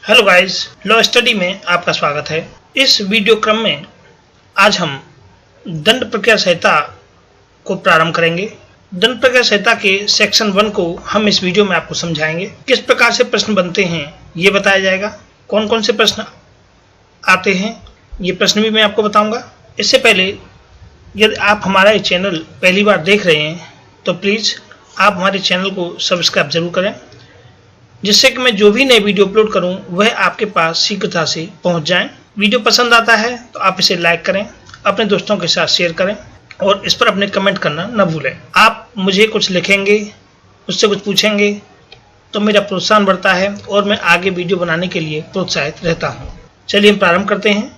Hello guys, law study में आपका स्वागत है। इस वीडियो क्रम में आज हम दंड प्रक्रिया संहिता को प्रारंभ करेंगे। दंड प्रक्रिया संहिता के सेक्शन 1 को हम इस वीडियो में आपको समझाएंगे। किस प्रकार से प्रश्न बनते हैं ये बताया जाएगा, कौन कौन से प्रश्न आते हैं ये प्रश्न भी मैं आपको बताऊंगा। इससे पहले यदि आप हमारा ये चैनल पहली बार देख रहे हैं तो प्लीज़ आप हमारे चैनल को सब्सक्राइब जरूर करें, जिससे कि मैं जो भी नए वीडियो अपलोड करूं वह आपके पास शीघ्रता से पहुंच जाएं। वीडियो पसंद आता है तो आप इसे लाइक करें, अपने दोस्तों के साथ शेयर करें और इस पर अपने कमेंट करना न भूलें। आप मुझे कुछ लिखेंगे, मुझसे कुछ पूछेंगे तो मेरा प्रोत्साहन बढ़ता है और मैं आगे वीडियो बनाने के लिए प्रोत्साहित रहता हूँ। चलिए हम प्रारंभ करते हैं।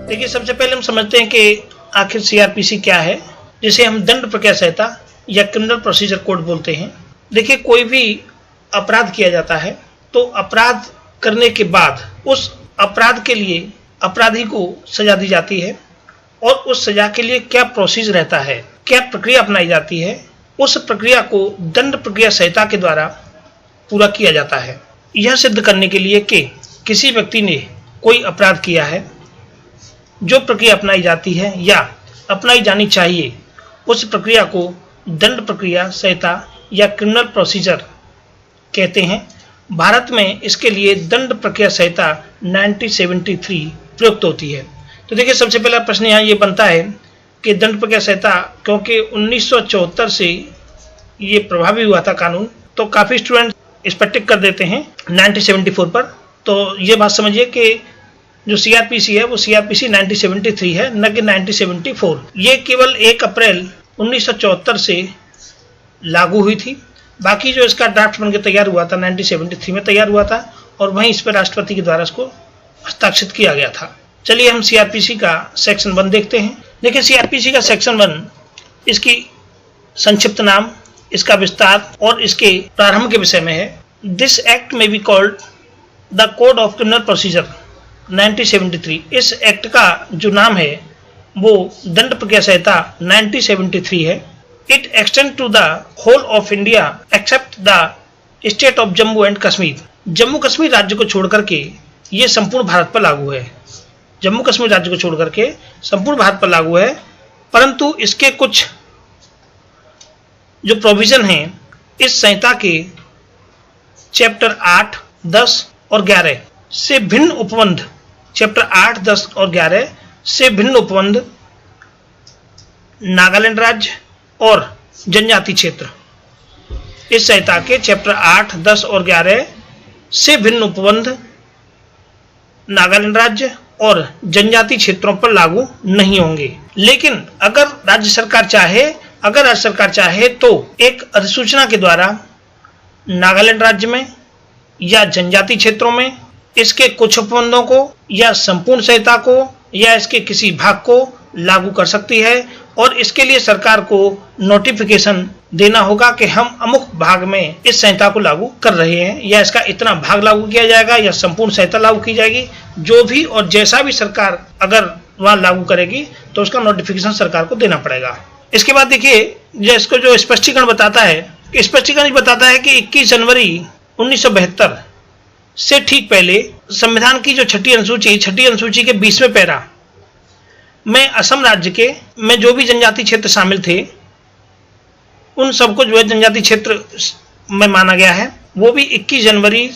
देखिए, सबसे पहले हम समझते हैं कि आखिर सीआरपीसी क्या है, जिसे हम दंड प्रक्रिया संहिता या क्रिमिनल प्रोसीजर कोड बोलते हैं। देखिए, कोई भी अपराध किया जाता है तो अपराध करने के बाद उस अपराध के लिए अपराधी को सजा दी जाती है और उस सजा के लिए क्या प्रोसीजर रहता है, क्या प्रक्रिया अपनाई जाती है, उस प्रक्रिया को दंड प्रक्रिया संहिता के द्वारा पूरा किया जाता है। यह सिद्ध करने के लिए कि किसी व्यक्ति ने कोई अपराध किया है, जो प्रक्रिया अपनाई जाती है या अपनाई जानी चाहिए, उस प्रक्रिया को दंड प्रक्रिया संहिता या क्रिमिनल प्रोसीजर कहते हैं। भारत में इसके लिए दंड प्रक्रिया संहिता 1973 प्रयुक्त होती है। तो देखिए, सबसे पहला प्रश्न यहाँ ये बनता है कि दंड प्रक्रिया संहिता, क्योंकि 1974 से ये प्रभावी हुआ था कानून, तो काफ़ी स्टूडेंट इस पर टिक कर देते हैं 1974 पर। तो ये बात समझिए कि जो सीआरपीसी है वो सीआरपीसी 1973 है, न कि 1974। ये केवल 1 अप्रैल 1974 से लागू हुई थी। बाकी जो इसका ड्राफ्ट बनकर तैयार हुआ था 1973 में तैयार हुआ था और वहीं इस पर राष्ट्रपति के द्वारा इसको हस्ताक्षरित किया गया था। चलिए हम सीआरपीसी का सेक्शन 1 देखते हैं। देखिए, सीआरपीसी का सेक्शन 1, इसकी संक्षिप्त नाम, इसका विस्तार और इसके प्रारंभ के विषय में है। दिस एक्ट में be called the code of criminal procedure 1973। इस एक्ट का जो नाम है वो दंड प्रक्रिया संहिता 1973 है। It extend to the whole of India except the state of Jammu and Kashmir. Jammu Kashmir राज्य को छोड़ करके ये संपूर्ण भारत पर लागू है। जम्मू कश्मीर राज्य को छोड़ करके संपूर्ण भारत पर लागू है, परंतु इसके कुछ जो प्रोविजन हैं इस संहिता के चैप्टर 8, 10 और 11 से भिन्न उपबंध, चैप्टर 8, 10 और 11 से भिन्न उपबंध नागालैंड राज्य और जनजाति क्षेत्र। इस संहिता के चैप्टर 8, 10 और 11 से भिन्न उपबंध नागालैंड राज्य और जनजाति क्षेत्रों पर लागू नहीं होंगे। लेकिन अगर राज्य सरकार चाहे तो एक अधिसूचना के द्वारा नागालैंड राज्य में या जनजाति क्षेत्रों में इसके कुछ उपबंधों को या संपूर्ण संहिता को या इसके किसी भाग को लागू कर सकती है और इसके लिए सरकार को नोटिफिकेशन देना होगा कि हम अमुक भाग में इस संहिता को लागू कर रहे हैं, या इसका इतना भाग लागू किया जाएगा या संपूर्ण संहिता लागू की जाएगी। जो भी और जैसा भी सरकार अगर वहाँ लागू करेगी तो उसका नोटिफिकेशन सरकार को देना पड़ेगा। इसके बाद देखिए, इसको जो स्पष्टीकरण बताता है कि 21 जनवरी 1972 से ठीक पहले संविधान की जो छठी अनुसूची के 20वें पैरा में असम राज्य के में जो भी जनजाति क्षेत्र शामिल थे उन सबको जो है जनजाति क्षेत्र में माना गया है, वो भी 21 जनवरी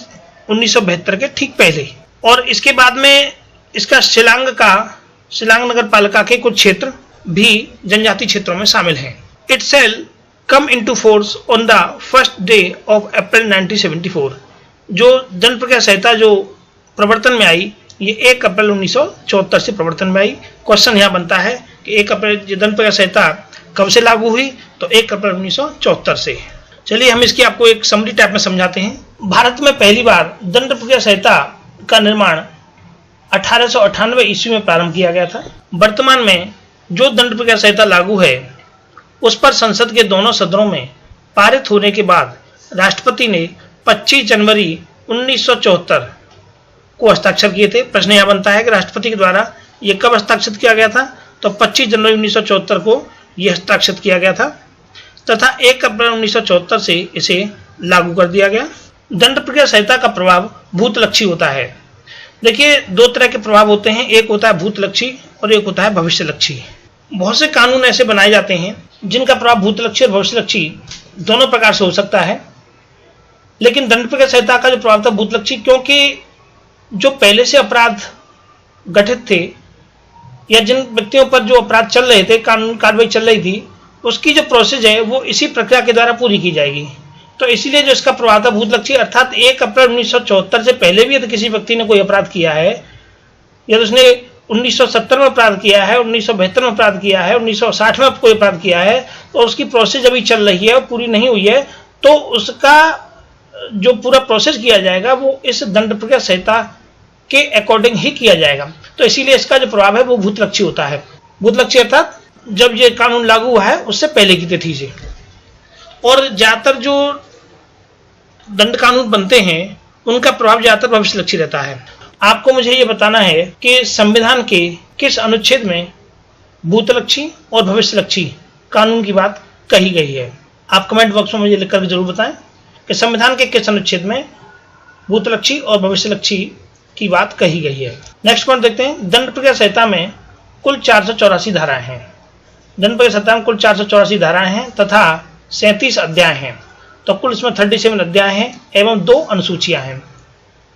1972 के ठीक पहले। और इसके बाद में इसका शिलांग नगर पालिका के कुछ क्षेत्र भी जनजाति क्षेत्रों में शामिल हैं। It shall come into force on the first day of April 1974। जो दंड प्रक्रिया संहिता जो प्रवर्तन में आई, ये 1 अप्रैल 1974 से प्रवर्तन में आई। क्वेश्चन यहाँ बनता है कि 1 अप्रैल दंड प्रक्रिया संहिता कब से लागू हुई, तो 1 अप्रैल 1974 से। चलिए हम इसकी आपको एक समरी टाइप में समझाते हैं। भारत में पहली बार दंड प्रक्रिया संहिता का निर्माण 1898 ईस्वी में प्रारंभ किया गया था। वर्तमान में जो दंड प्रक्रिया संहिता लागू है उस पर संसद के दोनों सदनों में पारित होने के बाद राष्ट्रपति ने 25 जनवरी 1974 को हस्ताक्षर किए थे। प्रश्न यह बनता है कि राष्ट्रपति के द्वारा ये कब हस्ताक्षरित किया गया था, तो 25 जनवरी 1974 को यह हस्ताक्षर किया गया था तथा 1 अप्रैल 1974 से इसे लागू कर दिया गया। दंड प्रक्रिया संहिता का प्रभाव भूतलक्षी होता है। देखिए, दो तरह के प्रभाव होते हैं, एक होता है भूतलक्षी और एक होता है भविष्यलक्षी। बहुत से कानून ऐसे बनाए जाते हैं जिनका प्रभाव भूतलक्षी और भविष्यलक्षी दोनों प्रकार से हो सकता है, लेकिन दंड प्रक्रिया संहिता का जो प्रभाव था भूतलक्षी, क्योंकि जो पहले से अपराध गठित थे या जिन व्यक्तियों पर जो अपराध चल रहे थे, कानून कार्रवाई चल रही थी, उसकी जो प्रोसेस है वो इसी प्रक्रिया के द्वारा पूरी की जाएगी। तो इसीलिए जो इसका प्रभाव था भूतलक्षी, अर्थात 1 अप्रैल 1974 से पहले भी यदि किसी व्यक्ति ने कोई अपराध किया है या तो उसने 1970 में अपराध किया है, 1972 में अपराध किया है, 1960 में कोई अपराध किया है, तो उसकी प्रोसेस अभी चल रही है और पूरी नहीं हुई है, तो उसका जो पूरा प्रोसेस किया जाएगा वो इस दंड प्रक्रिया संहिता के अकॉर्डिंग ही किया जाएगा। तो इसीलिए इसका जो प्रभाव है वो भूतलक्षी होता है। भूतलक्षी अर्थात जब ये कानून लागू हुआ है उससे पहले की तिथि से। और ज्यादातर जो दंड कानून बनते हैं उनका प्रभाव ज्यादातर भविष्यलक्षी रहता है। आपको मुझे ये बताना है कि संविधान के किस अनुच्छेद में भूतलक्षी और भविष्यलक्षी कानून की बात कही गई है। आप कमेंट बॉक्स में मुझे लिखकर जरूर बताएं कि संविधान के किस अनुच्छेद में भूतलक्षी और भविष्यलक्षी की बात कही गई है। नेक्स्ट पॉइंट देखते हैं। दंड प्रक्रिया संहिता में कुल 484 धाराएं हैं। दंड प्रक्रिया संहिता में कुल 484 धाराएं हैं तथा 37 अध्याय हैं। तो कुल इसमें 37 अध्याय हैं एवं 2 अनुसूचियां हैं,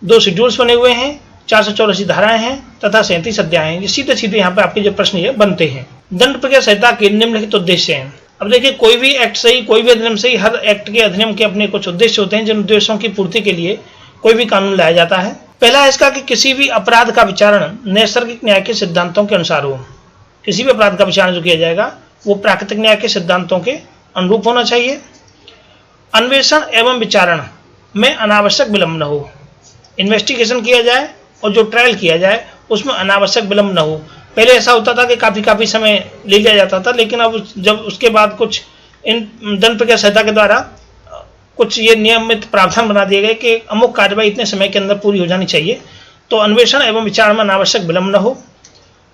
2 शेड्यूल्स बने हुए हैं, 484 धाराएं हैं तथा 37 अध्याय हैं। सीधे सीधे यहाँ पे आपके जो प्रश्न ये बनते हैं। दंड प्रक्रिया संहिता के निम्नलिखित उद्देश्य हैं। अब देखिए, कोई भी एक्ट से ही, कोई भी अधिनियम से ही, हर एक्ट के अधिनियम के अपने कुछ उद्देश्य होते हैं जिन उद्देश्यों की पूर्ति के लिए कोई भी कानून लाया जाता है। पहला है इसका कि किसी भी अपराध का विचारण नैसर्गिक न्याय के सिद्धांतों के अनुसार हो। किसी भी अपराध का विचारण जो किया जाएगा वो प्राकृतिक न्याय के सिद्धांतों के अनुरूप होना चाहिए। अन्वेषण एवं विचारण में अनावश्यक विलंब न हो। इन्वेस्टिगेशन किया जाए और जो ट्रायल किया जाए उसमें अनावश्यक विलंब न हो। पहले ऐसा होता था कि काफी समय ले लिया जाता था, लेकिन अब जब उसके बाद कुछ इन दंड प्रक्रिया संहिता के द्वारा कुछ ये नियमित प्रावधान बना दिए गए कि अमुक कार्रवाई इतने समय के अंदर पूरी हो जानी चाहिए, तो अन्वेषण एवं विचारण में अनावश्यक विलंब न हो।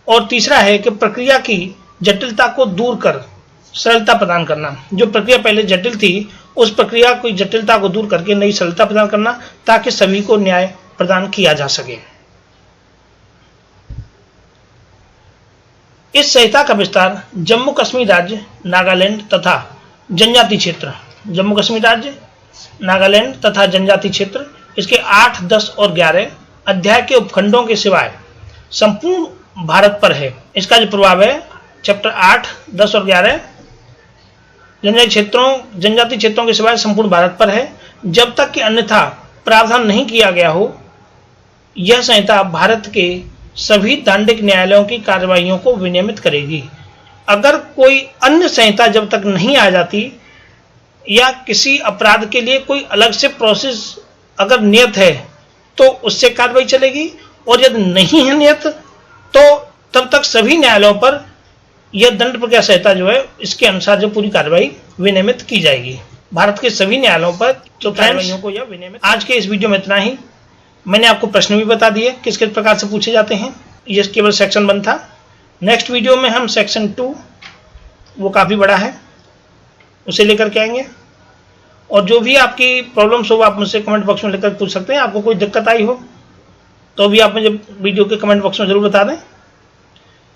और तीसरा है कि प्रक्रिया की जटिलता को दूर कर सरलता प्रदान करना। जो प्रक्रिया पहले जटिल थी उस प्रक्रिया की जटिलता को दूर करके नई सरलता प्रदान करना, ताकि सभी को न्याय प्रदान किया जा सके। इस संहिता का विस्तार जम्मू कश्मीर राज्य, नागालैंड तथा जनजाति क्षेत्र, जम्मू कश्मीर राज्य, नागालैंड तथा जनजाति क्षेत्र, इसके 8, 10 और 11 अध्याय के उपखंडों के सिवाय संपूर्ण भारत पर है। इसका जो प्रभाव है चैप्टर 8, 10 और 11 जनजाति क्षेत्रों के सिवाय संपूर्ण भारत पर है, जब तक कि अन्यथा प्रावधान नहीं किया गया हो। यह संहिता भारत के सभी दांडिक न्यायालयों की कार्रवाइयों को विनियमित करेगी। अगर कोई अन्य संहिता जब तक नहीं आ जाती या किसी अपराध के लिए कोई अलग से प्रोसेस अगर नियत है तो उससे कार्रवाई चलेगी, और यदि नहीं है नियत तो तब तक सभी न्यायालयों पर यह दंड प्रक्रिया संहिता जो है इसके अनुसार जो पूरी कार्रवाई विनियमित की जाएगी भारत के सभी न्यायालयों पर। तो कार्रवाइयों को यह विनियमित। आज के इस वीडियो में इतना ही। मैंने आपको प्रश्न भी बता दिए किस किस प्रकार से पूछे जाते हैं। ये केवल सेक्शन 1 था। नेक्स्ट वीडियो में हम सेक्शन 2, वो काफ़ी बड़ा है, उसे लेकर के आएंगे। और जो भी आपकी प्रॉब्लम्स हो आप मुझसे कमेंट बॉक्स में लेकर पूछ सकते हैं। आपको कोई दिक्कत आई हो तो भी आप मुझे वीडियो के कमेंट बॉक्स में ज़रूर बता दें।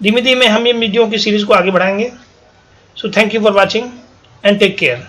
धीमे धीमे हम ये वीडियो की सीरीज़ को आगे बढ़ाएंगे। So thank you for watching and take care.